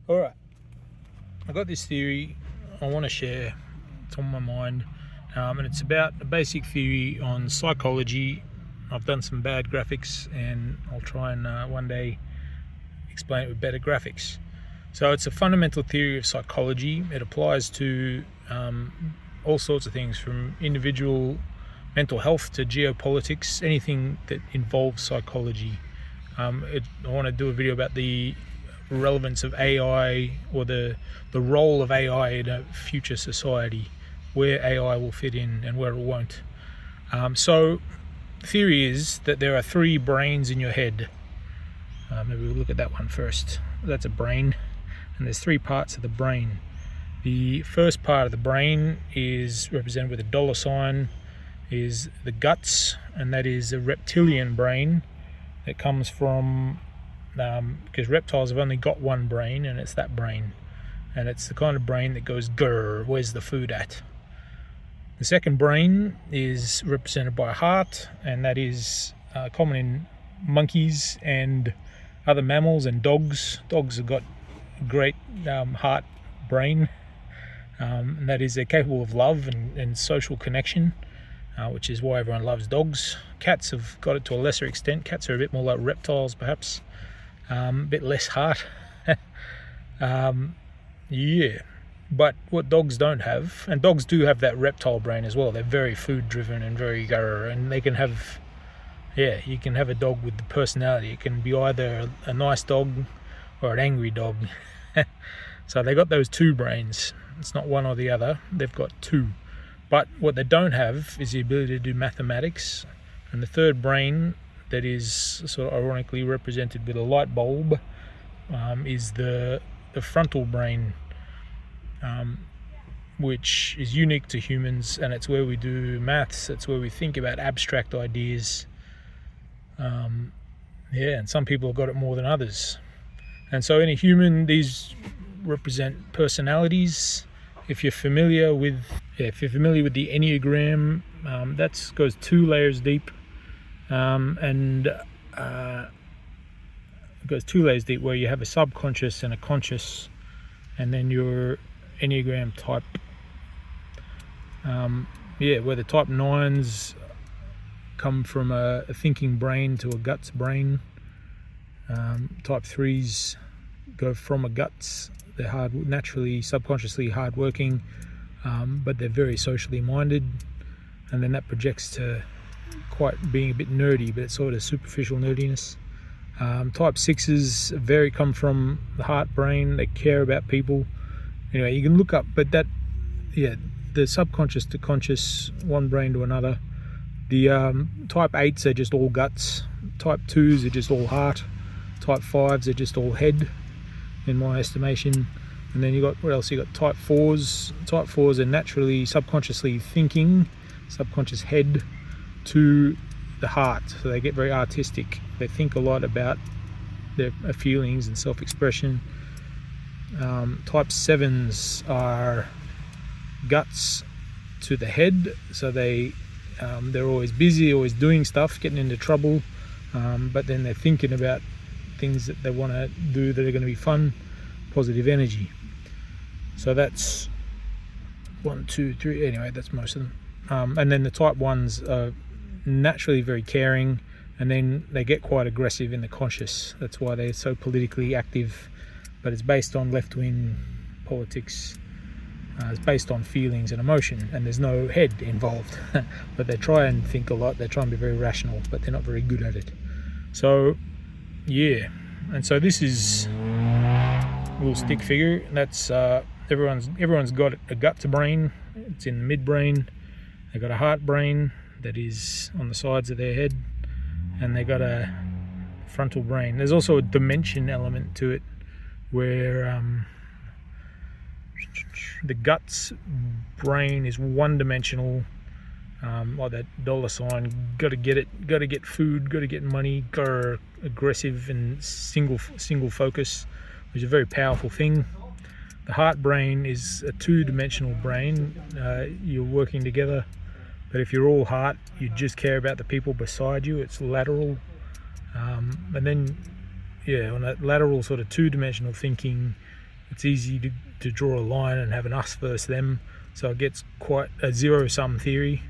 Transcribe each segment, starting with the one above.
All right, I got this theory I want to share. It's on my mind, and it's about a basic theory on psychology. I've done some bad graphics, and I'll try and one day explain it with better graphics. So it's a fundamental theory of psychology. It applies to all sorts of things, from individual mental health to geopolitics, anything that involves psychology. I want to do a video about the relevance of AI, or the role of AI in a future society, where AI will fit in and where it won't. So the theory is that there are three brains in your head. Maybe we'll look at that one first. That's a brain, and there's three parts of the brain. The first part of the brain is represented with a dollar sign, is the guts, and that is a reptilian brain that comes from because reptiles have only got one brain, and it's that brain, and it's the kind of brain that goes grrr, where's the food at? The second brain is represented by a heart, and that is common in monkeys and other mammals and dogs. Dogs have got a great heart brain, and that is they're capable of love and social connection, which is why everyone loves dogs. Cats have got it to a lesser extent. Cats are a bit more like reptiles, perhaps. A bit less heart. But what dogs don't have, and dogs do have that reptile brain as well, they're very food driven and very and they can have, you can have a dog with the personality. It can be either a nice dog or an angry dog. So they got those two brains. It's not one or the other, they've got two. But what they don't have is the ability to do mathematics. And the third brain, that is sort of ironically represented with a light bulb, is the frontal brain, which is unique to humans, and it's where we do maths. It's where we think about abstract ideas. And some people have got it more than others. And so in a human, these represent personalities. If you're familiar with the Enneagram, that goes 2 layers deep. It goes 2 layers deep, where you have a subconscious and a conscious, and then your Enneagram type. Where the type 9s come from a thinking brain to a guts brain. Type 3s go from a guts. They're naturally, subconsciously hardworking, but they're very socially minded, and then that projects to quite being a bit nerdy, but it's sort of superficial nerdiness. Type 6s come from the heart brain. They care about people. Anyway, you can look up, but the subconscious to conscious, one brain to another. The type 8s are just all guts. Type 2s are just all heart. Type 5s are just all head, in my estimation. And then you got, what else? You got type 4s. Type 4s are naturally subconsciously thinking, subconscious head to the heart, so they get very artistic. They think a lot about their feelings and self-expression. Type 7s are guts to the head, so they're always busy, always doing stuff, getting into trouble, but then they're thinking about things that they want to do that are going to be fun, positive energy. So that's 1, 2, 3. Anyway, that's most of them. And then the type 1s are naturally very caring, and then they get quite aggressive in the conscious. That's why they're so politically active, but it's based on left-wing politics. It's based on feelings and emotion, and there's no head involved. But they try and think a lot. They try and be very rational, but they're not very good at it. So and so this is a little stick figure. That's everyone's got a guts brain. It's in the midbrain. They've got a heart brain that is on the sides of their head, and they got a frontal brain. There's also a dimension element to it, where the guts brain is one-dimensional, like that dollar sign. Got to get it. Got to get food. Got to get money. Aggressive and single focus, which is a very powerful thing. The heart brain is a two-dimensional brain. You're working together. But if you're all heart, you just care about the people beside you. It's lateral. And then, on that lateral sort of two-dimensional thinking, it's easy to draw a line and have an us versus them, so it gets quite a zero-sum theory.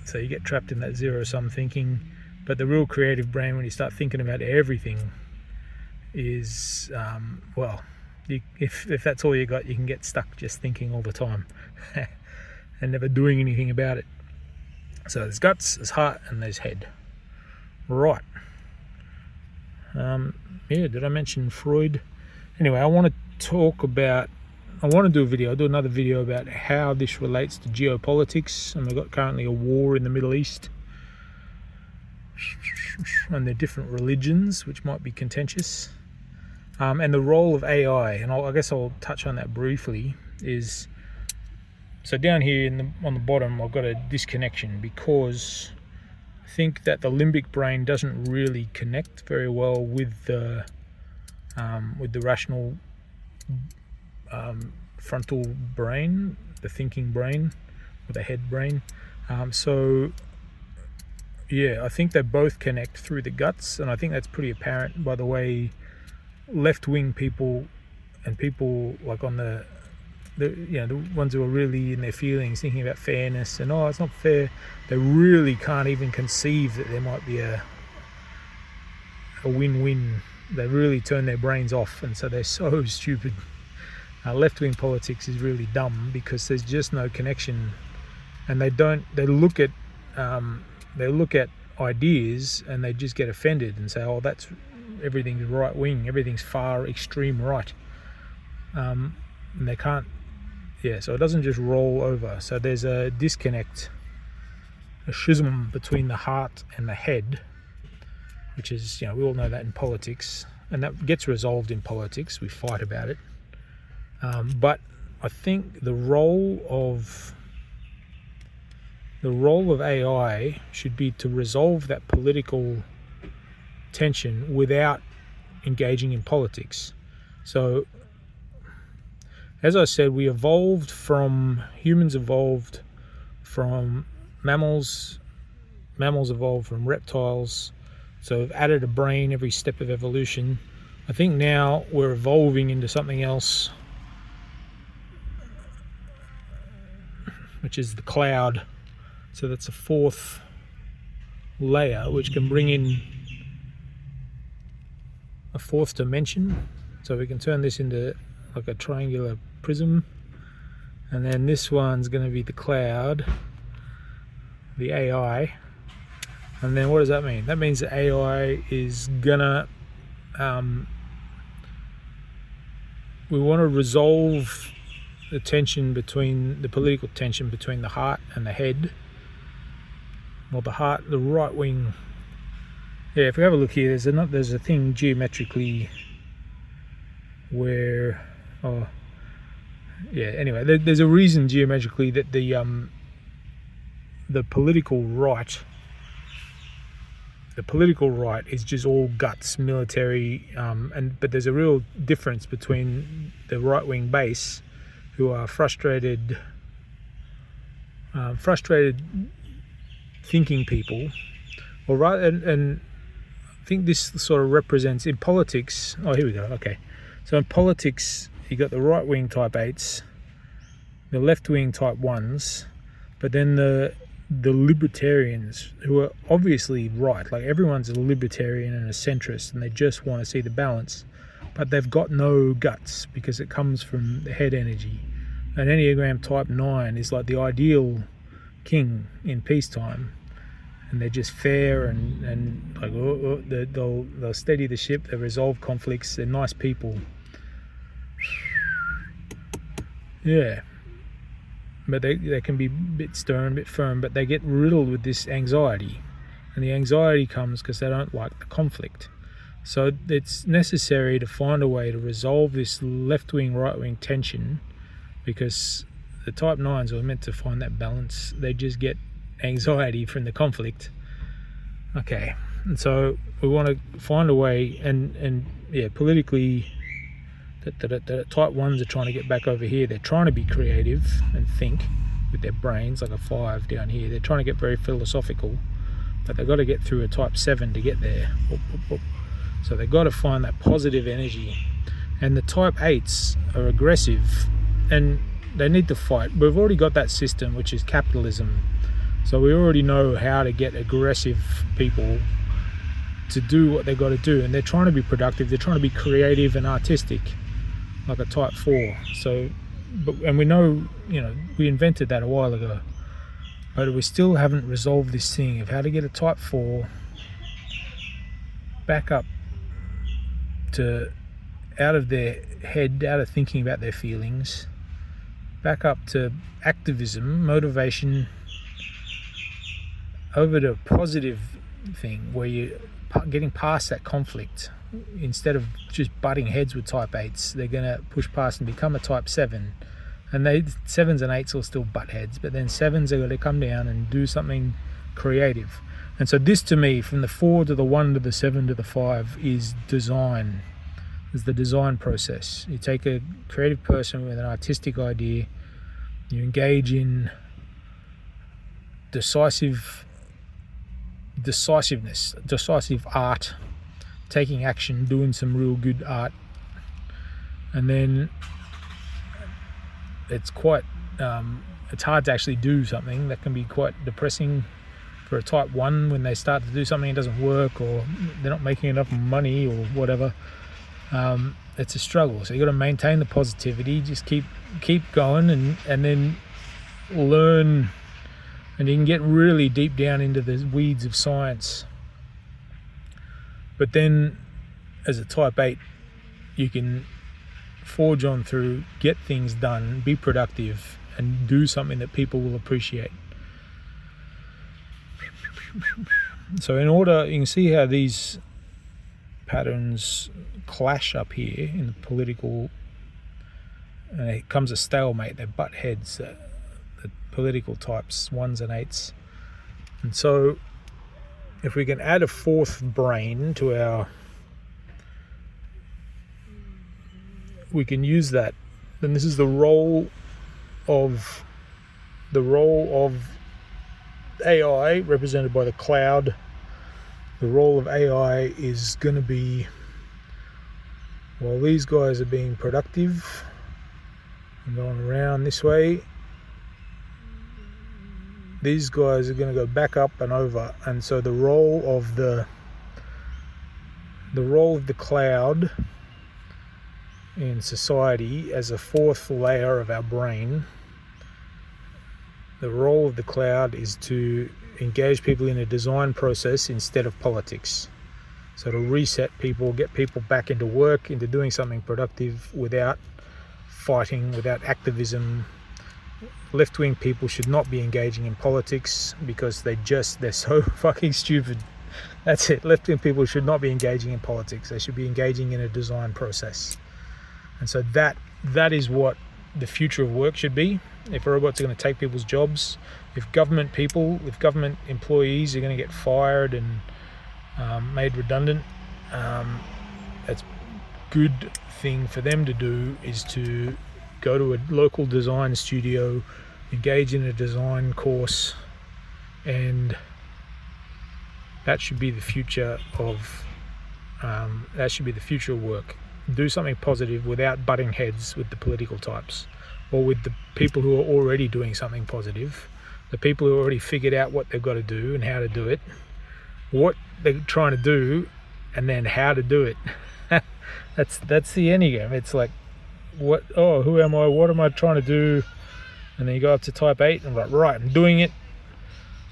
So you get trapped in that zero-sum thinking. But the real creative brain, when you start thinking about everything, is if that's all you got, you can get stuck just thinking all the time and never doing anything about it. So there's guts, there's heart, and there's head. Right. Did I mention Freud? Anyway, I want to do another video about how this relates to geopolitics, and we've got currently a war in the Middle East, and the different religions which might be contentious, and the role of AI. And I guess I'll touch on that briefly. So down here on the bottom, I've got a disconnection because I think that the limbic brain doesn't really connect very well with the rational frontal brain, the thinking brain, or the head brain. I think they both connect through the guts, and I think that's pretty apparent by the way left-wing people and people like on the ones who are really in their feelings, thinking about fairness and it's not fair, they really can't even conceive that there might be a win-win. They really turn their brains off, and so they're so stupid. Left-wing politics is really dumb because there's just no connection, and they look at ideas and they just get offended and say, that's everything's right-wing, everything's far extreme right, and they can't. So it doesn't just roll over. So there's a disconnect, a schism between the heart and the head, which is, we all know that in politics, and that gets resolved in politics. We fight about it. But I think the role of AI should be to resolve that political tension without engaging in politics. So, as I said, humans evolved from mammals evolved from reptiles, so we've added a brain every step of evolution. I think now we're evolving into something else, which is the cloud. So that's a fourth layer which can bring in a fourth dimension. So we can turn this into like a triangular prism, and then this one's going to be the cloud, the AI. And then what does that mean? That means that AI is gonna we want to resolve the political tension between the heart and the head. Well, the right wing. If we have a look here, there's a thing geometrically where anyway, there's a reason geometrically that the political right is just all guts, military, but there's a real difference between the right wing base, who are frustrated thinking people, and I think this sort of represents in politics. Here we go. Okay, so in politics, you got the right wing type 8s, the left wing type 1s, but then the libertarians, who are obviously right, like everyone's a libertarian and a centrist, and they just want to see the balance, but they've got no guts because it comes from the head energy. An Enneagram type 9 is like the ideal king in peacetime, and they're just fair and like they'll steady the ship, they resolve conflicts, they're nice people. But they can be a bit stern, a bit firm, but they get riddled with this anxiety, and the anxiety comes because they don't like the conflict. So it's necessary to find a way to resolve this left-wing, right-wing tension, because the type 9s are meant to find that balance. They just get anxiety from the conflict. Okay, and so we want to find a way, and politically, the type 1s are trying to get back over here. They're trying to be creative and think with their brains, like a 5 down here. They're trying to get very philosophical, but they've got to get through a type 7 to get there. So they've got to find that positive energy. And the type 8s are aggressive and they need to fight. We've already got that system, which is capitalism. So we already know how to get aggressive people to do what they've got to do. And they're trying to be productive. They're trying to be creative and artistic, like a type 4. And we know, we invented that a while ago. But we still haven't resolved this thing of how to get a type 4 back up to out of their head, out of thinking about their feelings, back up to activism, motivation, over to positive thing where you're getting past that conflict. Instead of just butting heads with type 8s, they're going to push past and become a type 7. And 7s and 8s will still butt heads, but then 7s are going to come down and do something creative. And so this, to me, from the 4 to the 1 to the 7 to the 5, is design. Is the design process. You take a creative person with an artistic idea, you engage in decisiveness, decisive art, taking action, doing some real good art, and then it's quite it's hard to actually do something. That can be quite depressing for a type 1 when they start to do something, it doesn't work, or they're not making enough money or whatever. It's a struggle. So you got to maintain the positivity, just keep going, and then learn, and you can get really deep down into the weeds of science. But then as a type 8, you can forge on through, get things done, be productive, and do something that people will appreciate. So in order, you can see how these patterns clash up here in the political, and it comes a stalemate. They butt heads, the political types, 1s and 8s. And so if we can add a 4th brain to we can use that, then this is the role of AI, represented by the cloud. The role of AI is going to be, while these guys are being productive and going around this way, these guys are going to go back up and over. And so the role of the cloud in society as a 4th layer of our brain, the role of the cloud is to engage people in a design process instead of politics. So to reset people, get people back into work, into doing something productive without fighting, without activism. Left-wing people should not be engaging in politics because they're so fucking stupid. That's it. Left-wing people should not be engaging in politics. They should be engaging in a design process. And so that is what the future of work should be. If robots are going to take people's jobs, if government employees are going to get fired and made redundant, it's good thing for them to do is to go to a local design studio, engage in a design course, and that should be the future of work. Do something positive without butting heads with the political types, or with the people who are already doing something positive, the people who already figured out what they've got to do and how to do it, what they're trying to do, and then how to do it. That's the endgame. It's like, who am I? What am I trying to do? And then you go up to type 8 and like, right, I'm doing it.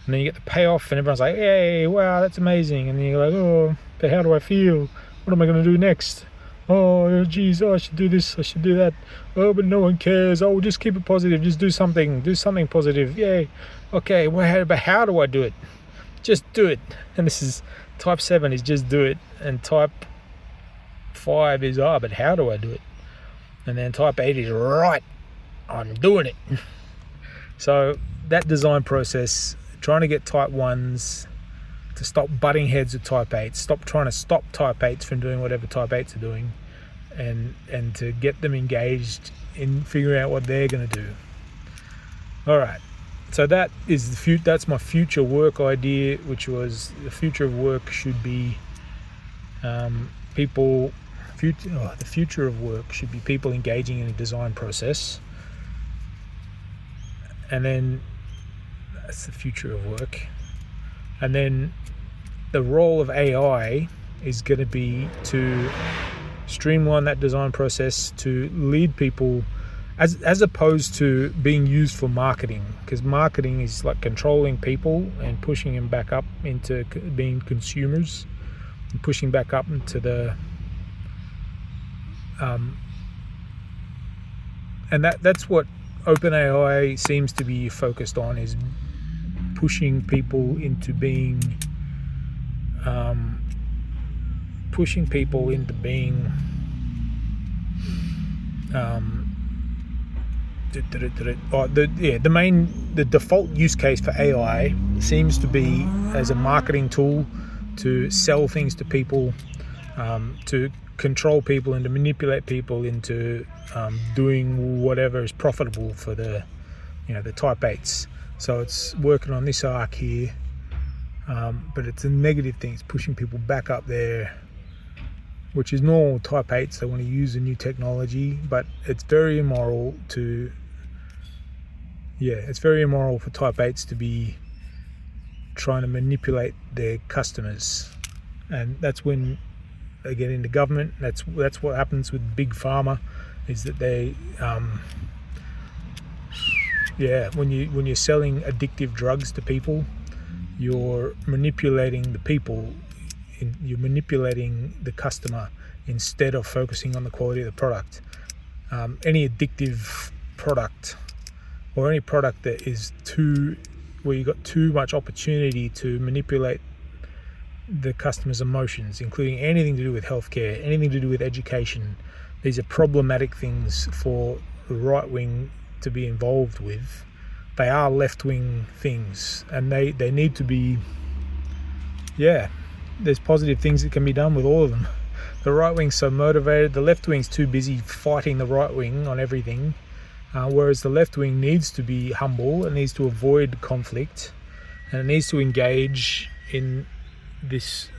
And then you get the payoff and everyone's like, hey, wow, that's amazing. And then you're like, oh, but how do I feel? What am I going to do next? Oh, geez, I should do this, I should do that. Oh, but no one cares. Oh, just keep it positive. Just do something positive. Yay. Okay, well, but how do I do it? Just do it. And this is type 7 is just do it. And type 5 is, but how do I do it? And then type 8 is, right, I'm doing it. So that design process, trying to get type 1s to stop butting heads with type 8s, stop trying to stop type 8s from doing whatever type 8s are doing, and to get them engaged in figuring out what they're going to do. All right, so that's my future work idea, which was the future of work should be people the future of work should be people engaging in a design process, and then that's the future of work. And then the role of AI is going to be to streamline that design process, to lead people, as opposed to being used for marketing, because marketing is like controlling people and pushing them back up into being consumers, and pushing back up into the and that's what OpenAI seems to be focused on, is pushing people into being the default use case for AI seems to be as a marketing tool to sell things to people, to control people and to manipulate people into doing whatever is profitable for the type 8s. So it's working on this arc here, but it's a negative thing. It's pushing people back up there, which is normal type 8s. They want to use a new technology, but it's very immoral for type 8s to be trying to manipulate their customers. And that's when they get into government. That's what happens with big pharma, is that they when you're selling addictive drugs to people, you're manipulating the people, you're manipulating the customer instead of focusing on the quality of the product. Any addictive product, or any product that is where you've got too much opportunity to manipulate the customer's emotions, including anything to do with healthcare, anything to do with education. These are problematic things for the right wing to be involved with. They are left-wing things, and they need to be, there's positive things that can be done with all of them. The right wing's so motivated, the left wing's too busy fighting the right wing on everything, whereas the left wing needs to be humble, it needs to avoid conflict, and it needs to engage in this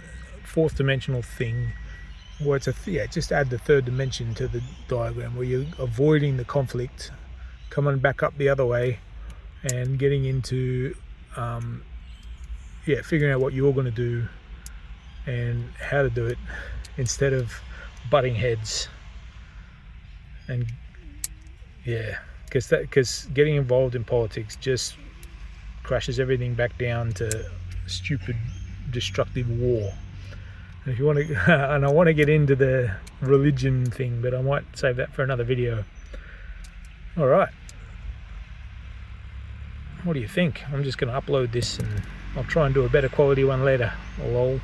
fourth dimensional thing, where it's just add the third dimension to the diagram, where you're avoiding the conflict, coming back up the other way, and getting into figuring out what you're going to do and how to do it, instead of butting heads. And because getting involved in politics just crashes everything back down to stupid, destructive war. And if you want to, and I want to get into the religion thing, but I might save that for another video. All right. What do you think? I'm just going to upload this, and I'll try and do a better quality one later. Lol.